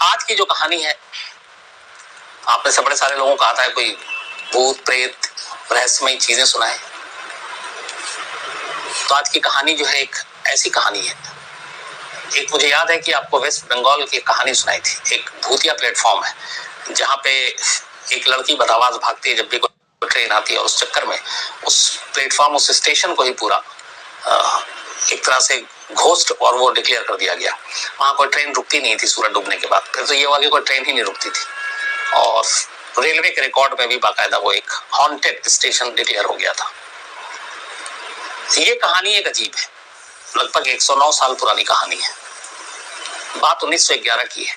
आज की जो कहानी है, आप में से बड़े सारे लोगों का आता है कोई भूत प्रेत रहस्यमय चीजें सुनाए। तो आज की कहानी जो है एक ऐसी कहानी है। एक मुझे याद है कि आपको वेस्ट बंगाल की कहानी सुनाई थी। एक भूतिया प्लेटफॉर्म है जहाँ पे एक लड़की बदआवाज भागती है जब भी कोई ट्रेन आती है, और उस चक्कर में उस प्लेटफॉर्म, उस स्टेशन को ही पूरा एक तरह से घोस्ट और वो डिक्लेयर कर दिया गया। वहां कोई ट्रेन रुकती नहीं थी सूरज डूबने के बाद। फिर तो ये हुआ कि कोई ट्रेन ही नहीं रुकती थी, और रेलवे के रिकॉर्ड में भी बाकायदा वो एक हॉन्टेड स्टेशन डिक्लेयर हो गया था। ये कहानी एक अजीब है, लगभग 109 साल पुरानी कहानी है। बात 1911 की है।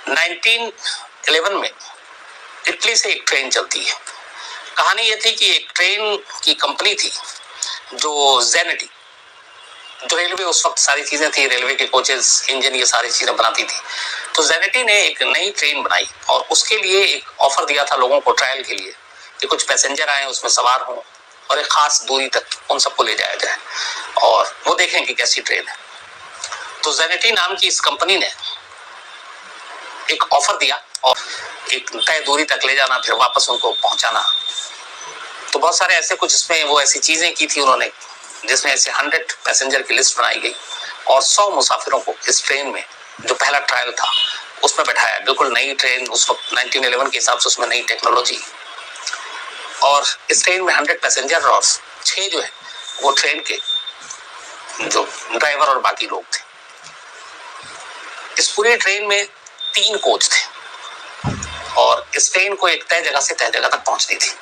1911 में इटली से एक ट्रेन चलती है। कहानी ये थी कि एक ट्रेन की कंपनी थी जो जेनेटी, जो रेलवे उस वक्त सारी चीजें थी, रेलवे के कोचेस, इंजन, ये सारी चीजें बनाती थी। तो जेनेटी ने एक नई ट्रेन बनाई और उसके लिए एक ऑफर दिया था लोगों को ट्रायल के लिए कि कुछ पैसेंजर आए, उसमें सवार हों और एक खास दूरी तक उन सबको ले जाया जाए और वो देखें कि कैसी ट्रेन है। तो जेनेटी नाम की इस कंपनी ने एक ऑफर दिया और एक तय दूरी तक ले जाना, फिर वापस उनको पहुंचाना। तो बहुत सारे ऐसे कुछ इसमें वो ऐसी चीजें की थी उन्होंने, जिसमें ऐसे 100 पैसेंजर की लिस्ट बनाई गई और 100 मुसाफिरों को इस ट्रेन में, जो पहला ट्रायल था, उसमें बैठाया। बिल्कुल नई ट्रेन, उस वक्त 1911 के हिसाब से उसमें नई टेक्नोलॉजी, और इस ट्रेन में 100 पैसेंजर और 6 जो है वो ट्रेन के जो ड्राइवर और बाकी लोग थे। इस पूरी ट्रेन में 3 कोच थे और इस ट्रेन को एक तय जगह से तय जगह तक पहुंचनी थी।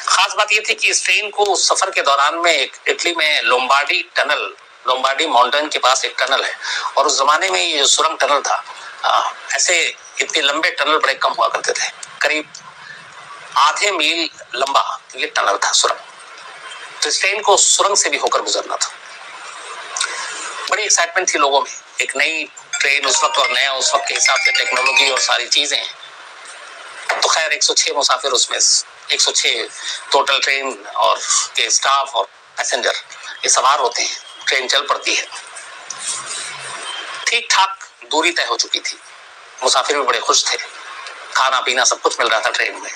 खास बात यह थी कि इस ट्रेन को उस सफर के दौरान में एक इटली में लोम्बार्डी टनल, लोम्बार्डी माउंटेन के पास एक टनल है, और उस जमाने में ये जो सुरंग टनल था, ऐसे इतने लंबे टनल बड़े कम हुआ करते थे। करीब आधे मील लंबा ये टनल था सुरंग। तो इस ट्रेन को सुरंग से भी होकर गुजरना था। बड़ी एक्साइटमेंट थी लोगों में, एक नई ट्रेन उस वक्त, और नया उस वक्त के हिसाब से टेक्नोलॉजी और सारी चीजें। तो खैर 106 मुसाफिर उसमें, 106 टोटल ट्रेन और के स्टाफ और पैसेंजर ये सवार होते हैं। ट्रेन चल पड़ती है। ठीक ठाक दूरी तय हो चुकी थी। मुसाफिर भी बड़े खुश थे, खाना पीना सब कुछ मिल रहा था ट्रेन में।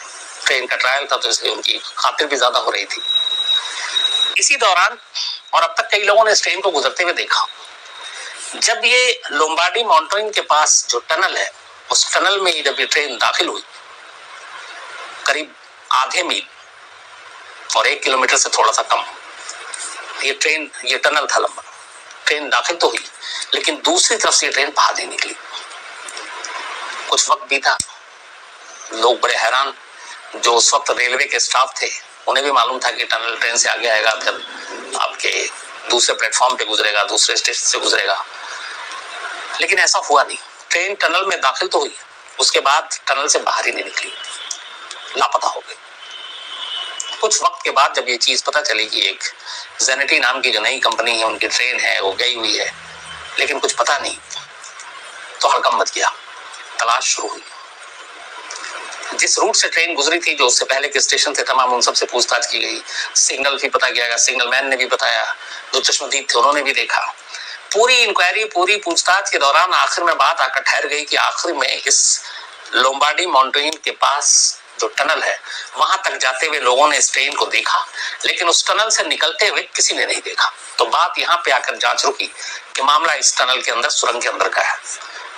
ट्रेन का ट्रायल था तो इसलिए उनकी खातिर भी ज्यादा हो रही थी। इसी दौरान, और अब तक कई लोगों ने इस ट्रेन को गुजरते हुए देखा, जब ये लोम्बार्डी माउंटेन के पास जो टनल है, उस टनल में जब ये ट्रेन दाखिल हुई, करीब आधे मील और 1 किलोमीटर से थोड़ा सा कम ये ट्रेन, ये टनल था लंबा। ट्रेन दाखिल तो हुई, लेकिन दूसरी तरफ से ट्रेन बाहर नहीं निकली। कुछ वक्त बीता, लोग बड़े हैरान। जो उस वक्त रेलवे के स्टाफ थे उन्हें भी मालूम था कि टनल ट्रेन से आगे आएगा, फिर आपके दूसरे प्लेटफॉर्म पे गुजरेगा, दूसरे स्टेशन से गुजरेगा, लेकिन ऐसा हुआ नहीं। ट्रेन टनल में दाखिल तो हुई, उसके बाद टनल से बाहर ही नहीं निकली, लापता हो गई। कुछ वक्त के बाद जब ये चीज पता चली कि एक जेनेटी नाम की जो नई कंपनी है, उनकी ट्रेन है वो गई हुई है, लेकिन कुछ पता नहीं, तो हड़कंप मच गया। तलाश शुरू हुई। जिस रूट से ट्रेन गुजरी थी, जो उससे पहले के स्टेशन थे, तमाम उन सबसे पूछताछ की गई। सिग्नल भी पता किया गया, सिग्नल मैन ने भी बताया, जो चश्मदीद थे उन्होंने भी देखा। पूरी इंक्वायरी, पूरी पूछताछ के दौरान आखिर में बात आकर ठहर गई कि आखिर में इस लोम्बार्डी माउंटेन के पास जो टनल है, वहां तक जाते हुए लोगों ने इस ट्रेन को देखा, लेकिन उस टनल से निकलते हुए किसी ने नहीं देखा। तो बात यहाँ पे आकर जांच रुकी कि मामला इस टनल के अंदर, सुरंग के अंदर का है।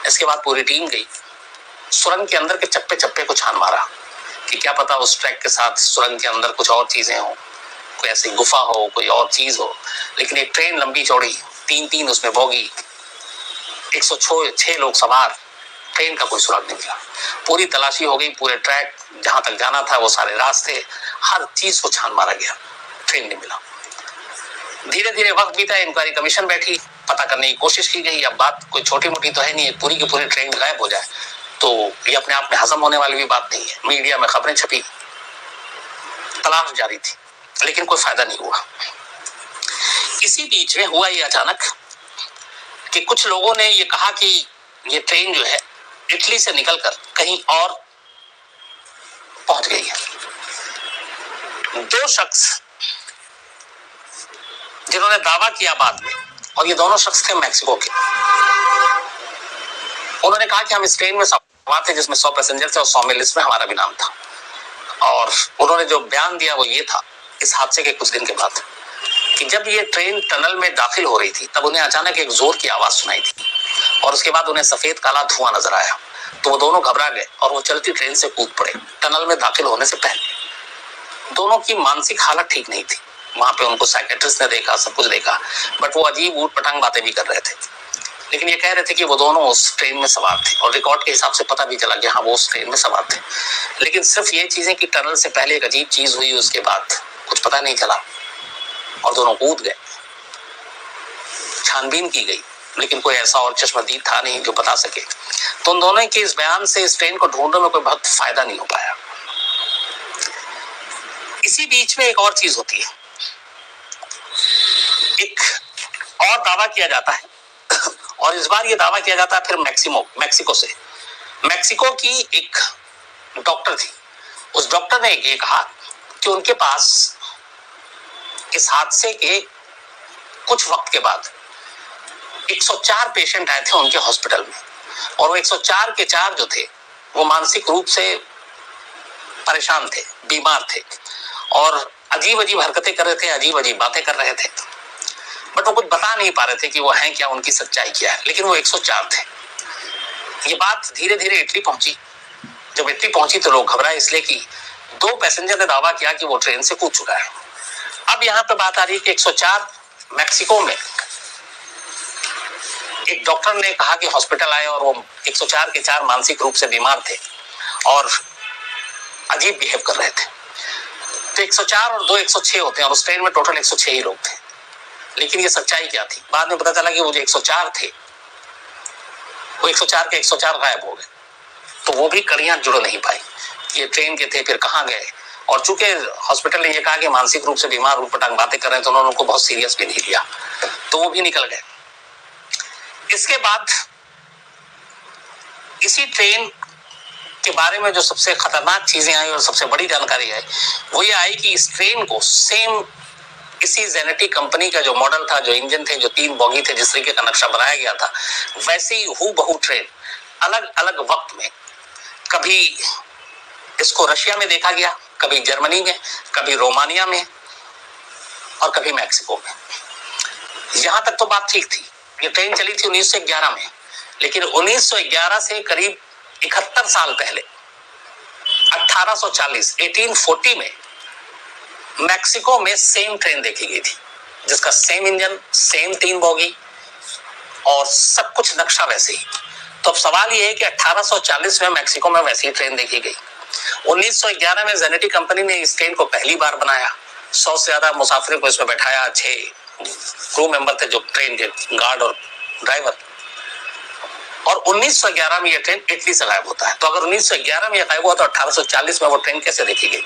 इसके बाद पूरी टीम गई, सुरंग के अंदर के चप्पे चप्पे को छान मारा कि क्या पता उस ट्रैक के साथ सुरंग के अंदर कुछ और चीजें हो, कोई ऐसी गुफा हो, कोई और चीज हो। लेकिन एक ट्रेन लंबी चौड़ी, 3-3 उसमें बोगी, 106 लोग सवार, ट्रेन का कोई सुराग नहीं मिला। पूरी तलाशी हो गई, पूरे ट्रैक जहां तक जाना था, वो सारे रास्ते, हर चीज को छान मारा गया, ट्रेन नहीं मिला। धीरे धीरे वक्त बीता, इंक्वायरी कमीशन बैठी, पता करने की कोशिश की गई। अब बात कोई छोटी मोटी तो है नहीं, पूरी की पूरी ट्रेन गायब हो जाए तो ये अपने आप में हजम होने वाली भी बात नहीं है। मीडिया में खबरें छपी, तलाश जारी थी, लेकिन कोई फायदा नहीं हुआ। इसी बीच में हुआ ये अचानक कि कुछ लोगों ने ये कहा कि ये ट्रेन जो है इटली से निकलकर कहीं और पहुंच गई है। 2 शख्स जिन्होंने दावा किया बाद में, और ये दोनों शख्स थे मैक्सिको के, उन्होंने कहा कि हम इस ट्रेन में सवार थे जिसमें 100 पैसेंजर थे और 100 में लिस्ट में हमारा भी नाम था। और उन्होंने जो बयान दिया वो ये था इस हादसे के कुछ दिन के बाद कि जब ये ट्रेन टनल में दाखिल हो रही थी तब उन्हें अचानक एक जोर की आवाज सुनाई थी और उसके बाद उन्हें सफेद काला धुआं नजर आया। तो वो दोनों घबरा गए और वो चलती ट्रेन से कूद पड़े टनल में दाखिल होने से पहले। दोनों की मानसिक हालत ठीक नहीं थी। वहां पे उनको साइकेट्रिस्ट ने देखा, सब कुछ देखा, बट वो अजीब ऊट पटांग बातें भी कर रहे थे। लेकिन ये कह रहे थे कि वो दोनों उस ट्रेन में सवार थे और रिकॉर्ड के हिसाब से पता भी चला कि हाँ वो उस ट्रेन में सवार थे। लेकिन सिर्फ ये चीजें कि टनल से पहले एक अजीब चीज हुई, उसके बाद कुछ पता नहीं चला और दोनों कूद गए। छानबीन की गई लेकिन कोई ऐसा और चश्मदीद था नहीं जो बता सके। तो उन दोनों के इस बयान से इस ट्रेन को ढूंढने में कोई बहुत फायदा नहीं हो पाया। इसी बीच में एक और चीज होती है, एक और दावा किया जाता है और इस बार ये दावा किया जाता है फिर मैक्सिको से। मैक्सिको की एक डॉक्टर थी। उस डॉक्टर ने ये कहा कि उनके पास इस हादसे के कुछ वक्त के बाद 104 पेशेंट आए थे उनके हॉस्पिटल में और वो 104 के 4 जो थे वो मानसिक रूप से परेशान थे, बीमार थे और अजीब अजीब हरकतें कर रहे थे, अजीब अजीब बातें कर रहे थे, बट वो कुछ बता नहीं पा रहे थे कि वो हैं क्या, उनकी सच्चाई क्या है। लेकिन वो 104 थे। ये बात धीरे धीरे इटली पहुंची। जब इटली पहुंची तो लोग घबराए इसलिए कि 2 पैसेंजर ने दावा किया कि वो ट्रेन से कूद चुका है। अब यहाँ पे बात आ रही है कि 104 मैक्सिको में एक डॉक्टर ने कहा कि हॉस्पिटल आए और वो 104 के 4 मानसिक रूप से बीमार थे और अजीब बिहेव कर रहे थे। तो 104 और 2 106 होते हैं और उस ट्रेन में टोटल 106 ही लोग थे। लेकिन ये सच्चाई क्या थी? बाद में पता चला कि वो जो 104 थे वो 104 के 104 गायब हो गए। तो वो भी कड़ियां जुड़ नहीं पाई, ये ट्रेन के थे फिर कहाँ गए। और चूंकि हॉस्पिटल ने ये कहा कि मानसिक रूप से बीमार ऊटपटांग बातें कर रहे हैं तो उन्होंने उनको बहुत सीरियस भी नहीं लिया, तो वो भी निकल गए। इसके बाद इसी ट्रेन के बारे में जो सबसे खतरनाक चीजें आई और सबसे बड़ी जानकारी आई वो ये आई कि इस ट्रेन को सेम इसी जेनेटी कंपनी का जो मॉडल था, जो इंजन थे, जो 3 बोगी थे, जिस तरीके का नक्शा बनाया गया था, वैसे ही हूबहू ट्रेन अलग अलग वक्त में, कभी इसको रशिया में देखा गया, कभी जर्मनी में, कभी रोमानिया में और कभी मैक्सिको में। यहां तक तो बात ठीक थी। ये ट्रेन चली थी 1911 में, लेकिन 1911 से करीब 71 साल पहले 1840 में मैक्सिको में सेम ट्रेन देखी गई थी, जिसका सेम इंजन, सेम 3 बोगी और सब कुछ नक्शा वैसे ही। तो अब सवाल ये है कि 1840 में मैक्सिको में वैसी ट्रेन देखी गई। 1911 में जेनेटी कंपनी ने इस ट्रेन को पहली बार बनाया। 100 से ज्यादा मुसाफिरों को इसमें बैठाया, 6 क्रू मेंबर थे जो ट्रेन के गार्ड और ड्राइवर। और 1911 में यह ट्रेन इटली से गायब होता है। तो अगर 1911 में यह गायब हुआ तो 1840 में वो ट्रेन कैसे देखी गई?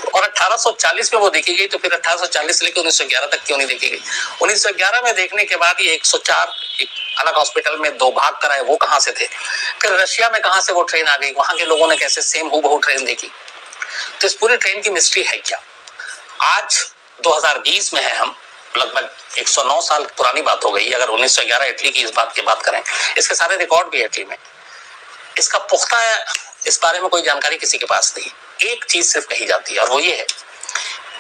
और 1840 में वो देखी गई तो फिर 1840 से लेकर 1911 तक क्यों नहीं देखी गई? 1911 में देखने के बाद ये 104 एक अलग हॉस्पिटल में 2 भाग कराए, वो कहां से थे? फिर रशिया में कहां से वो ट्रेन आ गई? वहां के लोगों ने कैसे सेम हूबहू ट्रेन देखी? तो इस पूरी ट्रेन की मिस्ट्री है क्या? आज 2020 में है हम, लगभग 109 साल पुरानी बात हो गई अगर 1911 इटली की इस बात की बात करें। इसके सारे रिकॉर्ड भी इटली में। इसका पुख्ता इस बारे में कोई जानकारी किसी के पास नहीं। एक चीज सिर्फ कही जाती है और वो ये है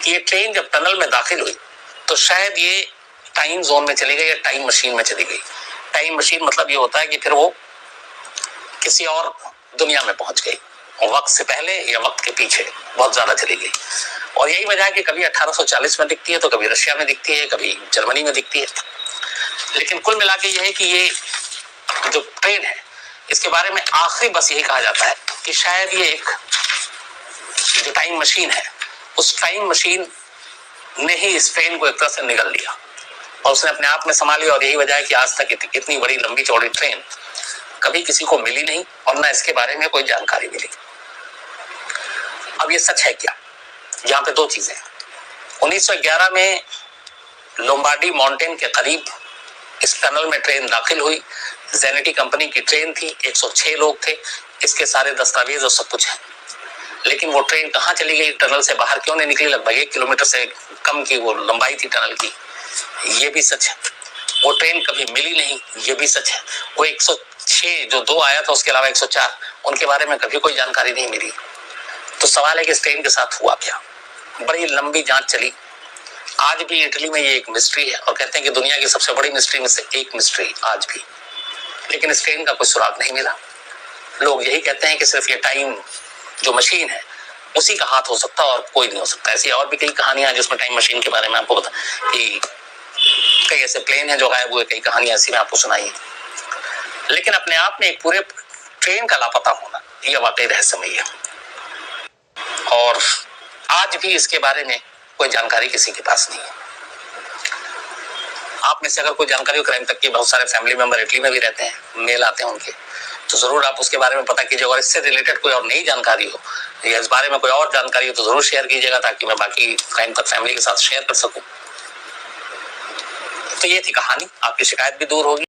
कि ये ट्रेन जब टनल में दाखिल हुई तो शायद ये टाइम जोन में चली गई या टाइम मशीन में चली गई। टाइम मशीन मतलब ये होता है कि फिर वो किसी और दुनिया में पहुंच गई, वक्त से पहले या वक्त के पीछे बहुत ज्यादा चली गई। और यही वजह है कि कभी 1840 में दिखती है तो कभी रशिया में दिखती है, कभी जर्मनी में दिखती है। लेकिन कुल मिला के ये है कि ये जो ट्रेन है इसके बारे में आखिरी बस यही कहा जाता है कि शायद ये एक जो टाइम मशीन है, उस टाइम मशीन ने ही इस ट्रेन को एक तरह से निगल लिया और उसने अपने आप में संभाल लिया। और यही वजह है कि आज तक इतनी बड़ी लंबी चौड़ी ट्रेन कभी किसी को मिली नहीं और ना इसके बारे में कोई जानकारी मिली। अब ये सच है क्या? यहाँ पे 2 चीजें हैं। 1911 में लोम्बार्डी माउंटेन के करीब इस टनल में ट्रेन दाखिल हुई। जेनेटी कंपनी की ट्रेन थी, 106 लोग थे, इसके सारे दस्तावेज और सब कुछ है। लेकिन वो ट्रेन कहाँ चली गई, टनल से बाहर क्यों नहीं निकली? लगभग 1 किलोमीटर से कम की वो लंबाई थी टनल की, ये भी सच है। वो ट्रेन कभी मिली नहीं, ये भी सच है। वो 106 6 जो 2 आया था उसके अलावा 104, उनके बारे में कभी कोई जानकारी नहीं मिली। तो सवाल है कि इस ट्रेन के साथ हुआ क्या। बड़ी लंबी जांच चली। आज भी इटली में ये एक मिस्ट्री है और कहते हैं कि दुनिया की सबसे बड़ी मिस्ट्री में से एक मिस्ट्री आज भी। लेकिन इस ट्रेन का कोई सुराग नहीं मिला। लोग यही कहते हैं कि सिर्फ ये टाइम जो मशीन है उसी का हाथ हो सकता है और कोई नहीं हो सकता। ऐसी और भी कई कहानियां जिसमें टाइम मशीन के बारे में आपको बता कि कई ऐसे प्लेन हैं जो गायब हुए, कई कहानियां ऐसी मैं आपको सुनाई। लेकिन अपने आप में एक पूरे ट्रेन का लापता होना यह वाकई रहस्यमयी है और आज भी इसके बारे में कोई जानकारी किसी के पास नहीं है। आप में से अगर कोई जानकारी हो, क्राइम तक के बहुत सारे फैमिली मेंबर इटली में भी रहते हैं, मेल आते हैं उनके, तो जरूर आप उसके बारे में पता कीजिए। और इससे रिलेटेड कोई और नई जानकारी हो या इस बारे में कोई और जानकारी हो तो जरूर शेयर कीजिएगा ताकि मैं बाकी क्राइम तक फैमिली के साथ शेयर कर सकूं। तो ये थी कहानी, आपकी शिकायत भी दूर होगी।